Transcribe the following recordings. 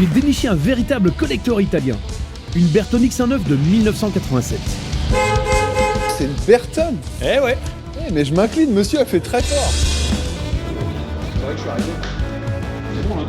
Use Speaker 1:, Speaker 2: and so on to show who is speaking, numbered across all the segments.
Speaker 1: j'ai déniché un véritable collector italien. Une Bertone X19 de 1987.
Speaker 2: C'est une Bertone.
Speaker 1: Eh ouais.
Speaker 2: Mais je m'incline, monsieur a fait très fort.
Speaker 3: C'est vrai que je suis arrivé. C'est bon, hein,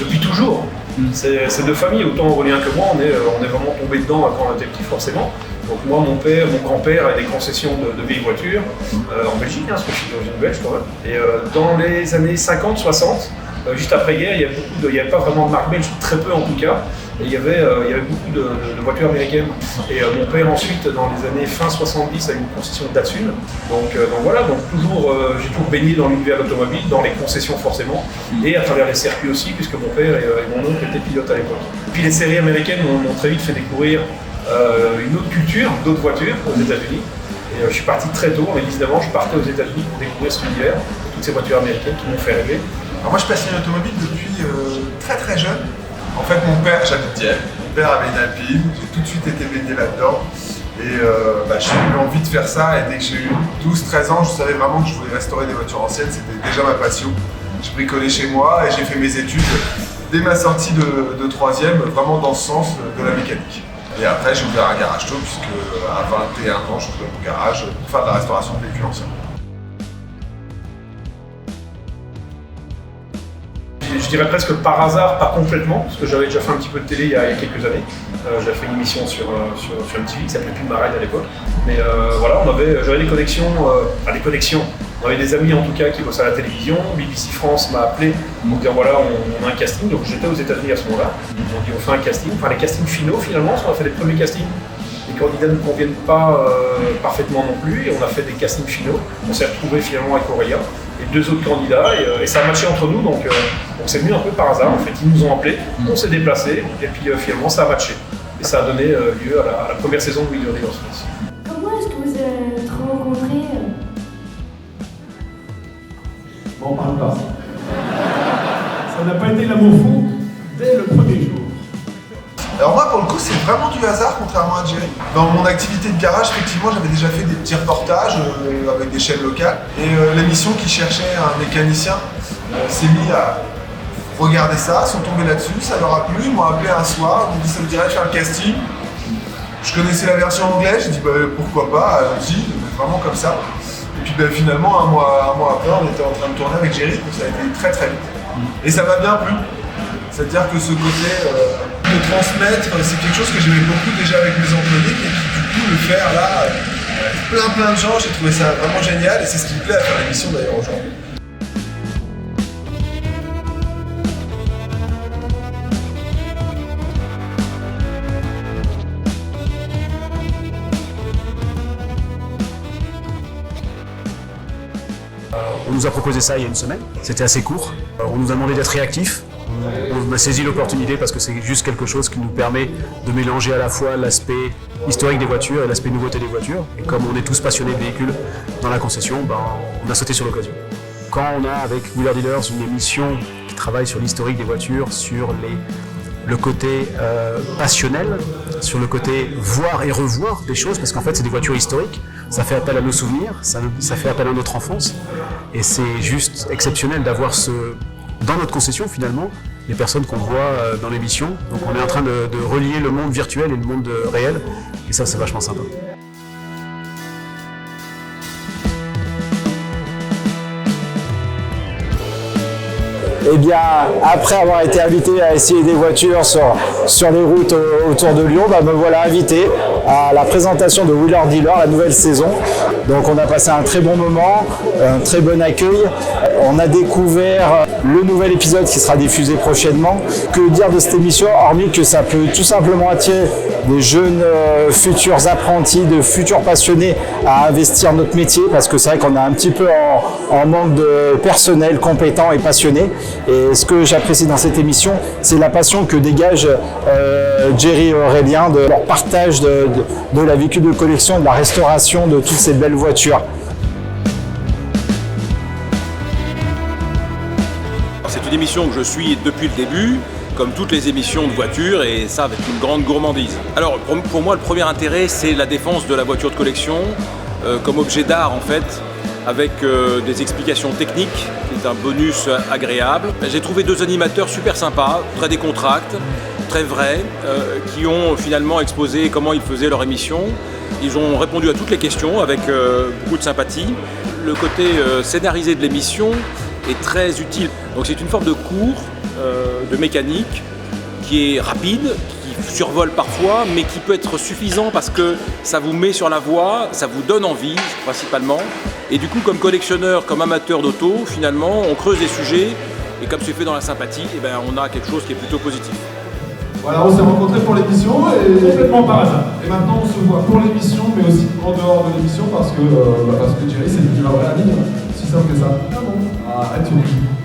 Speaker 4: Depuis toujours. C'est de famille, autant Aurélien que moi, on est vraiment tombé dedans quand on était petit forcément. Donc moi, mon père, mon grand-père avaient des concessions de vieilles voitures en Belgique, parce que je suis d'origine belge quand même. Et dans les années 50-60, juste après-guerre, il n'y avait pas vraiment de marque belge, très peu en tout cas. Et il y avait beaucoup de voitures américaines. Et mon père ensuite, dans les années fin 70, a eu une concession Datsun. Donc voilà, toujours, j'ai toujours baigné dans l'univers automobile, dans les concessions forcément, et à travers les circuits aussi, puisque mon père et mon oncle étaient pilotes à l'époque. Puis les séries américaines m'ont très vite fait découvrir une autre culture, d'autres voitures aux États-Unis. Et je suis parti très tôt, mais évidemment, je partais aux États-Unis pour découvrir cet univers, toutes ces voitures américaines qui m'ont fait rêver.
Speaker 5: Alors moi, je suis passionné d'automobile depuis très très jeune. En fait, mon père, j'habite Dieppe, mon père avait une Alpine, j'ai tout de suite été baigné là-dedans. Et j'ai eu envie de faire ça, et dès que j'ai eu 12-13 ans, je savais vraiment que je voulais restaurer des voitures anciennes, c'était déjà ma passion. Je bricolais chez moi et j'ai fait mes études dès ma sortie de 3e, vraiment dans ce sens de la mécanique. Et après, j'ai ouvert un garage tôt, puisque à 21 ans, j'ai ouvert mon garage pour faire de la restauration de véhicules anciens.
Speaker 4: Je dirais presque par hasard, pas complètement, parce que j'avais déjà fait un petit peu de télé il y a quelques années. J'avais fait une émission sur MTV qui s'appelait Pub Marine à l'époque. Mais voilà, j'avais des connexions, on avait des amis en tout cas qui bossaient à la télévision. BBC France m'a appelé pour dire voilà, on a un casting. Donc j'étais aux États-Unis à ce moment-là. On dit on fait un casting, enfin les castings finaux finalement, on a fait les premiers castings. Les candidats ne conviennent pas parfaitement non plus, et on a fait des castings finaux. On s'est retrouvés finalement avec Aurélien et 2 autres candidats, et ça a matché entre nous, donc c'est venu un peu par hasard. En fait, ils nous ont appelés, on s'est déplacés, et puis finalement ça a matché. Et ça a donné lieu à la première saison de Wheeler Dealers.
Speaker 6: Comment est-ce que vous êtes rencontrés
Speaker 1: Bon, on parle pas. Ça n'a pas été l'amour fou dès le premier jour.
Speaker 5: Alors moi, pour le coup, c'est vraiment du hasard, contrairement à Jerry. Dans mon activité de garage, effectivement, j'avais déjà fait des petits reportages avec des chaînes locales. Et l'émission qui cherchait un mécanicien s'est mis à regarder ça, sont tombés là-dessus, ça leur a plu, ils m'ont appelé un soir, ils m'ont dit ça me dirait de faire le casting. Je connaissais la version anglaise, j'ai dit pourquoi pas, allons-y, vraiment comme ça. Et puis finalement, un mois après, on était en train de tourner avec Jerry, donc ça a été très très vite. Et ça m'a bien plu. C'est-à-dire que ce côté de transmettre, c'est quelque chose que j'aimais beaucoup déjà avec mes employés, et puis du coup le faire là, plein de gens, j'ai trouvé ça vraiment génial, et c'est ce qui me plaît à faire l'émission d'ailleurs aujourd'hui.
Speaker 7: On nous a proposé ça il y a une semaine, c'était assez court. On nous a demandé d'être réactifs. On a saisi l'opportunité parce que c'est juste quelque chose qui nous permet de mélanger à la fois l'aspect historique des voitures et l'aspect nouveauté des voitures. Et comme on est tous passionnés de véhicules dans la concession, on a sauté sur l'occasion. Quand on a avec Wheeler Dealers une émission qui travaille sur l'historique des voitures, sur le côté passionnel, sur le côté voir et revoir des choses, parce qu'en fait c'est des voitures historiques, ça fait appel à nos souvenirs, ça fait appel à notre enfance, et c'est juste exceptionnel d'avoir dans notre concession finalement, les personnes qu'on voit dans l'émission. Donc on est en train de relier le monde virtuel et le monde réel, et ça c'est vachement sympa.
Speaker 8: Eh bien, après avoir été invité à essayer des voitures sur les routes autour de Lyon, me voilà invité à la présentation de Wheeler Dealer, la nouvelle saison. Donc on a passé un très bon moment, un très bon accueil. On a découvert le nouvel épisode qui sera diffusé prochainement. Que dire de cette émission, hormis que ça peut tout simplement attirer des jeunes futurs apprentis, de futurs passionnés à investir notre métier, parce que c'est vrai qu'on est un petit peu en manque de personnel compétent et passionné. Et ce que j'apprécie dans cette émission, c'est la passion que dégage Jerry et Aurélien de leur partage de la véhicule de collection, de la restauration de toutes ces belles voitures.
Speaker 9: C'est une émission que je suis depuis le début, comme toutes les émissions de voitures, et ça avec une grande gourmandise. Alors pour moi, le premier intérêt, c'est la défense de la voiture de collection comme objet d'art en fait, avec des explications techniques, qui est un bonus agréable. J'ai trouvé 2 animateurs super sympas, très décontractés, très vrais, qui ont finalement exposé comment ils faisaient leur émission. Ils ont répondu à toutes les questions avec beaucoup de sympathie. Le côté scénarisé de l'émission est très utile. Donc c'est une forme de cours de mécanique qui est rapide, qui survole parfois, mais qui peut être suffisant parce que ça vous met sur la voie, ça vous donne envie principalement. Et du coup, comme collectionneur, comme amateur d'auto, finalement, on creuse des sujets et comme c'est fait dans la sympathie, eh ben, on a quelque chose qui est plutôt positif.
Speaker 1: Voilà, on s'est rencontrés pour l'émission et complètement par hasard. Et maintenant, on se voit pour l'émission, mais aussi en dehors de l'émission parce que Jerry, c'est devenu un vrai ami. Si simple que ça. Ah bon? Arrête, tu